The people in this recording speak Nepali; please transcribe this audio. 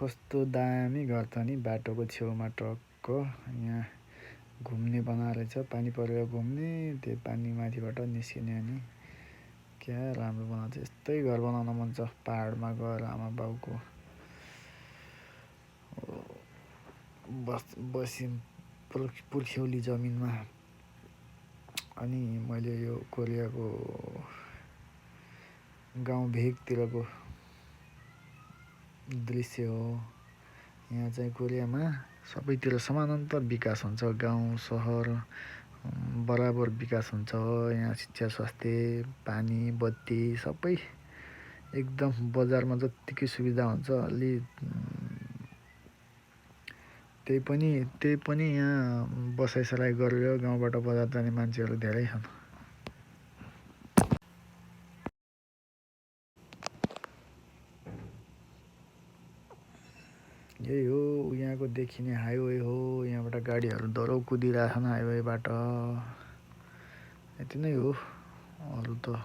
कस्तो दामी घर त नि बाटोको छेउमा टक्क यहाँ घुम्ने बनाएर छ पानी परेर घुम्ने त्यो पानी माथिबाट निस्किने अनि क्या राम्रो बनाउँछ यस्तै घर बनाउन मन छ पहाडमा गएर आमा बाउको बसी पुर्ख्यौली जमिनमा। अनि मैले यो कोरियाको गाउँ भेगतिरको दृश्य हो। यहाँ चाहिँ कोरियामा सबैतिर समानान्तर विकास हुन्छ, गाउँ सहर बराबर विकास हुन्छ। यहाँ शिक्षा स्वास्थ्य पानी बत्ती सबै एकदम बजारमा जत्तिकै सुविधा हुन्छ अलि त्यही पनि यहाँ बसाइसराई गरेर गाउँबाट बजार जाने मान्छेहरू धेरै छन्। यही हो यहाँको देखिने हाइवे हो। यहाँबाट गाडीहरू दरौ कुदिरहेछन् हाइवेबाट। यति नै हो, अरू त